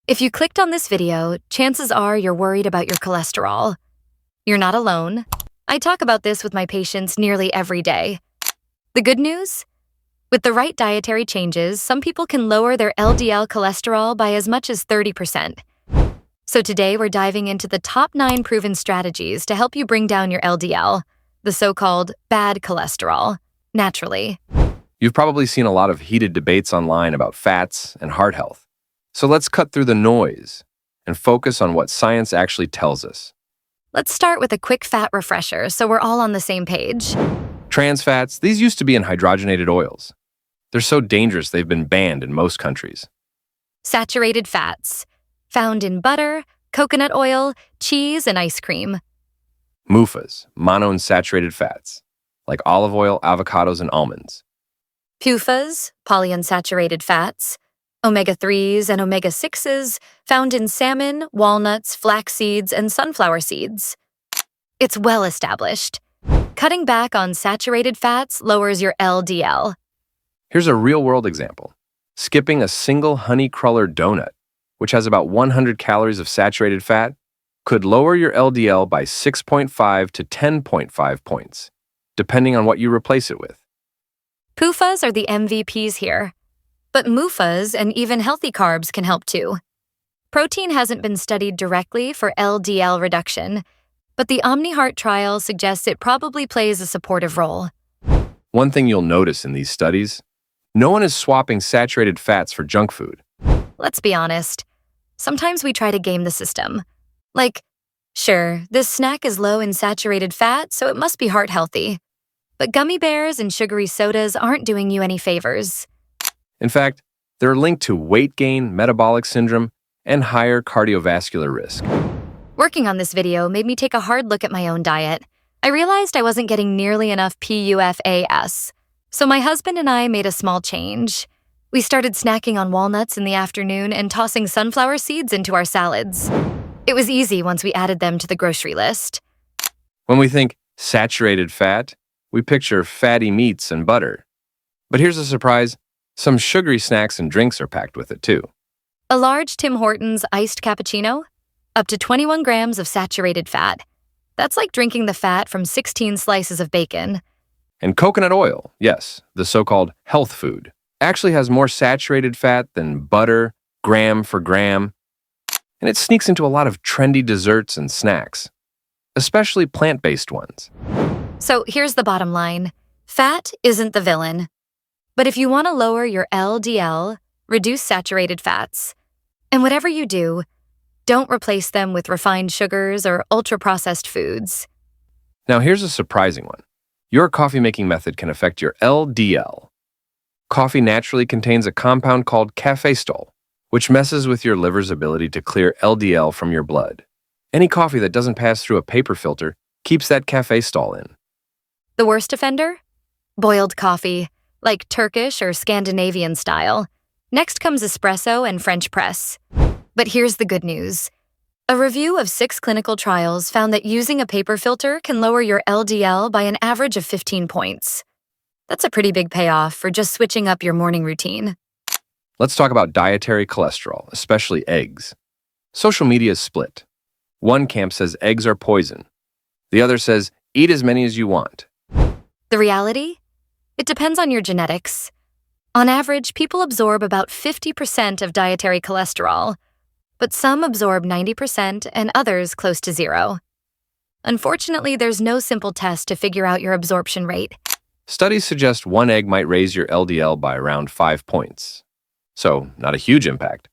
If you clicked on this video, chances are you're worried about your cholesterol. You're not alone. I talk about this with my patients nearly every day. The good news? With the right dietary changes, some people can lower their LDL cholesterol by as much as 30%. So today we're diving into the top 9 proven strategies to help you bring down your LDL, the so-called bad cholesterol, naturally. You've probably seen a lot of heated debates online about fats and heart health. So let's cut through the noise and focus on what science actually tells us. Let's start with a quick fat refresher so we're all on the same page. Trans fats, these used to be in hydrogenated oils. They're so dangerous they've been banned in most countries. Saturated fats, found in butter, coconut oil, cheese, and ice cream. MUFAs, monounsaturated fats, like olive oil, avocados, and almonds. PUFAs, polyunsaturated fats, omega-3s and omega-6s, found in salmon, walnuts, flax seeds, and sunflower seeds. It's well established. Cutting back on saturated fats lowers your LDL. Here's a real-world example. Skipping a single honey cruller donut, which has about 100 calories of saturated fat, could lower your LDL by 6.5 to 10.5 points, depending on what you replace it with. PUFAs are the MVPs here. But MUFAs and even healthy carbs can help too. Protein hasn't been studied directly for LDL reduction, but the OmniHeart trial suggests it probably plays a supportive role. One thing you'll notice in these studies, no one is swapping saturated fats for junk food. Let's be honest. Sometimes we try to game the system. Like, sure, this snack is low in saturated fat, so it must be heart healthy. But gummy bears and sugary sodas aren't doing you any favors. In fact, they're linked to weight gain, metabolic syndrome, and higher cardiovascular risk. Working on this video made me take a hard look at my own diet. I realized I wasn't getting nearly enough PUFAS, so my husband and I made a small change. We started snacking on walnuts in the afternoon and tossing sunflower seeds into our salads. It was easy once we added them to the grocery list. When we think saturated fat, we picture fatty meats and butter. But here's a surprise. Some sugary snacks and drinks are packed with it too. A large Tim Hortons iced cappuccino? Up to 21 grams of saturated fat. That's like drinking the fat from 16 slices of bacon. And coconut oil, yes, the so-called health food, actually has more saturated fat than butter, gram for gram. And it sneaks into a lot of trendy desserts and snacks, especially plant-based ones. So here's the bottom line. Fat isn't the villain. But if you want to lower your LDL, reduce saturated fats. And whatever you do, don't replace them with refined sugars or ultra-processed foods. Now here's a surprising one. Your coffee-making method can affect your LDL. Coffee naturally contains a compound called cafestol, which messes with your liver's ability to clear LDL from your blood. Any coffee that doesn't pass through a paper filter keeps that cafestol in. The worst offender? Boiled coffee, like Turkish or Scandinavian style. Next comes espresso and French press. But here's the good news. A review of 6 clinical trials found that using a paper filter can lower your LDL by an average of 15 points. That's a pretty big payoff for just switching up your morning routine. Let's talk about dietary cholesterol, especially eggs. Social media is split. One camp says eggs are poison. The other says eat as many as you want. The reality? It depends on your genetics. On average, people absorb about 50% of dietary cholesterol, but some absorb 90% and others close to 0. Unfortunately, there's no simple test to figure out your absorption rate. Studies suggest one egg might raise your LDL by around 5 points. So, not a huge impact.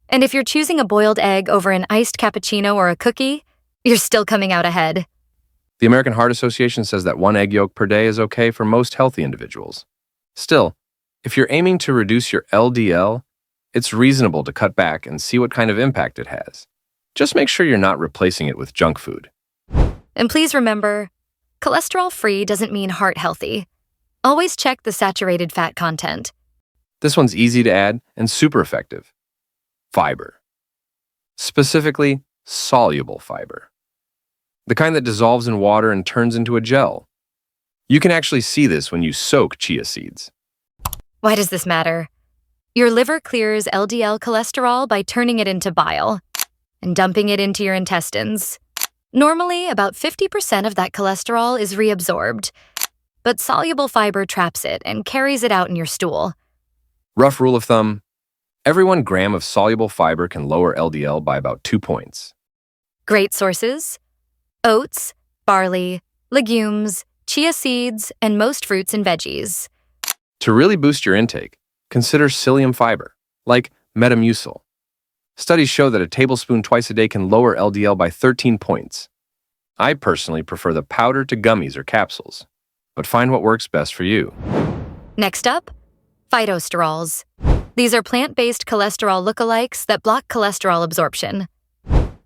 And if you're choosing a boiled egg over an iced cappuccino or a cookie, you're still coming out ahead. The American Heart Association says that 1 egg yolk per day is okay for most healthy individuals. Still, if you're aiming to reduce your LDL, it's reasonable to cut back and see what kind of impact it has. Just make sure you're not replacing it with junk food. And please remember, cholesterol-free doesn't mean heart healthy. Always check the saturated fat content. This one's easy to add and super effective. Fiber. Specifically, soluble fiber. The kind that dissolves in water and turns into a gel. You can actually see this when you soak chia seeds. Why does this matter? Your liver clears LDL cholesterol by turning it into bile and dumping it into your intestines. Normally, about 50% of that cholesterol is reabsorbed, but soluble fiber traps it and carries it out in your stool. Rough rule of thumb, every 1 gram of soluble fiber can lower LDL by about 2 points. Great sources: oats, barley, legumes, chia seeds, and most fruits and veggies. To really boost your intake, consider psyllium fiber, like Metamucil. Studies show that a tablespoon twice a day can lower LDL by 13 points. I personally prefer the powder to gummies or capsules, but find what works best for you. Next up, phytosterols. These are plant-based cholesterol lookalikes that block cholesterol absorption.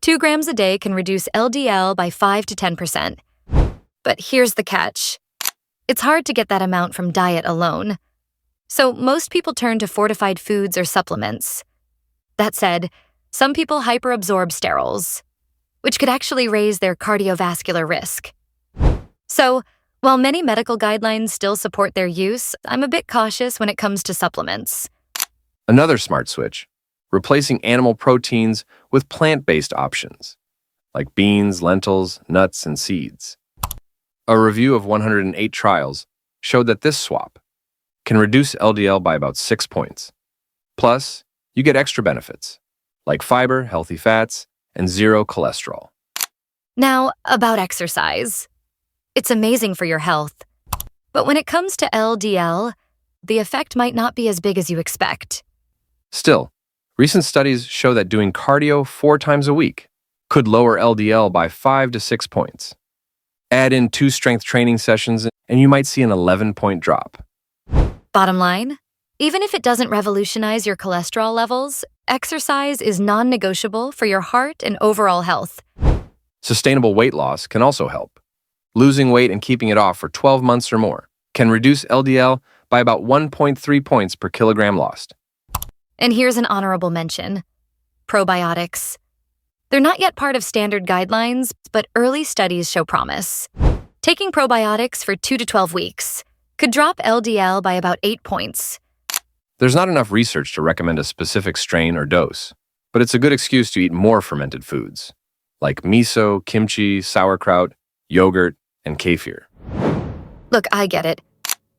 2 grams a day can reduce LDL by 5 to 10%. But here's the catch. It's hard to get that amount from diet alone. So most people turn to fortified foods or supplements. That said, some people hyperabsorb sterols, which could actually raise their cardiovascular risk. So, while many medical guidelines still support their use, I'm a bit cautious when it comes to supplements. Another smart switch, replacing animal proteins with plant-based options, like beans, lentils, nuts, and seeds. A review of 108 trials showed that this swap can reduce LDL by about 6 points. Plus, you get extra benefits, like fiber, healthy fats, and 0 cholesterol. Now, about exercise. It's amazing for your health. But when it comes to LDL, the effect might not be as big as you expect. Still, recent studies show that doing cardio 4 times a week could lower LDL by 5 to 6 points. Add in 2 strength training sessions, and you might see an 11-point drop. Bottom line, even if it doesn't revolutionize your cholesterol levels, exercise is non-negotiable for your heart and overall health. Sustainable weight loss can also help. Losing weight and keeping it off for 12 months or more can reduce LDL by about 1.3 points per kilogram lost. And here's an honorable mention: probiotics. They're not yet part of standard guidelines, but early studies show promise. Taking probiotics for 2 to 12 weeks could drop LDL by about 8 points. There's not enough research to recommend a specific strain or dose, but it's a good excuse to eat more fermented foods, like miso, kimchi, sauerkraut, yogurt, and kefir. Look, I get it.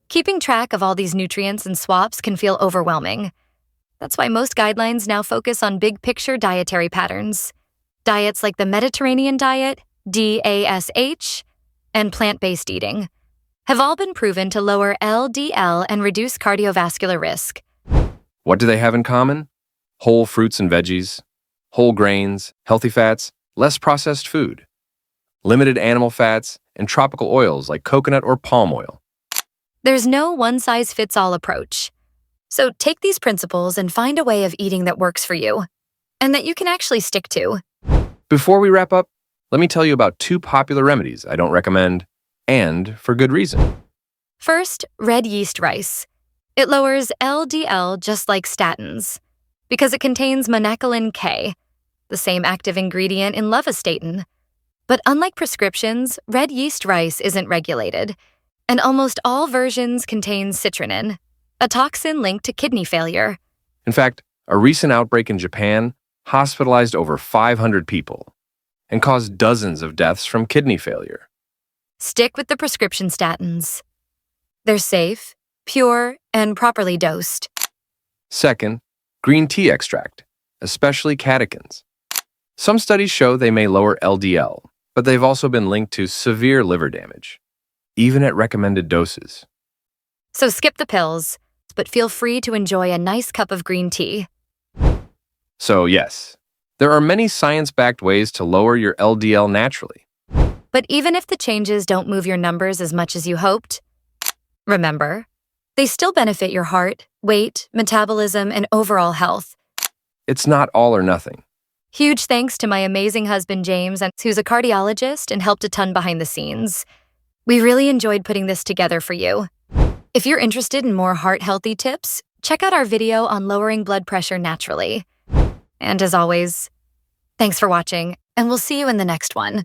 Keeping track of all these nutrients and swaps can feel overwhelming. That's why most guidelines now focus on big-picture dietary patterns. Diets like the Mediterranean diet, DASH, and plant-based eating have all been proven to lower LDL and reduce cardiovascular risk. What do they have in common? Whole fruits and veggies, whole grains, healthy fats, less processed food, limited animal fats, and tropical oils like coconut or palm oil. There's no one-size-fits-all approach. So take these principles and find a way of eating that works for you, and that you can actually stick to. Before we wrap up, let me tell you about 2 popular remedies I don't recommend, and for good reason. First, red yeast rice. It lowers LDL just like statins, because it contains monacolin K, the same active ingredient in lovastatin. But unlike prescriptions, red yeast rice isn't regulated, and almost all versions contain citrinin, a toxin linked to kidney failure. In fact, a recent outbreak in Japan hospitalized over 500 people and caused dozens of deaths from kidney failure. Stick with the prescription statins. They're safe, pure, and properly dosed. Second, green tea extract, especially catechins. Some studies show they may lower LDL, but they've also been linked to severe liver damage, even at recommended doses. So skip the pills, but feel free to enjoy a nice cup of green tea. So yes, there are many science-backed ways to lower your LDL naturally. But even if the changes don't move your numbers as much as you hoped, remember, they still benefit your heart, weight, metabolism, and overall health. It's not all or nothing. Huge thanks to my amazing husband, James, who's a cardiologist and helped a ton behind the scenes. We really enjoyed putting this together for you. If you're interested in more heart-healthy tips, check out our video on lowering blood pressure naturally. And as always, thanks for watching, and we'll see you in the next one.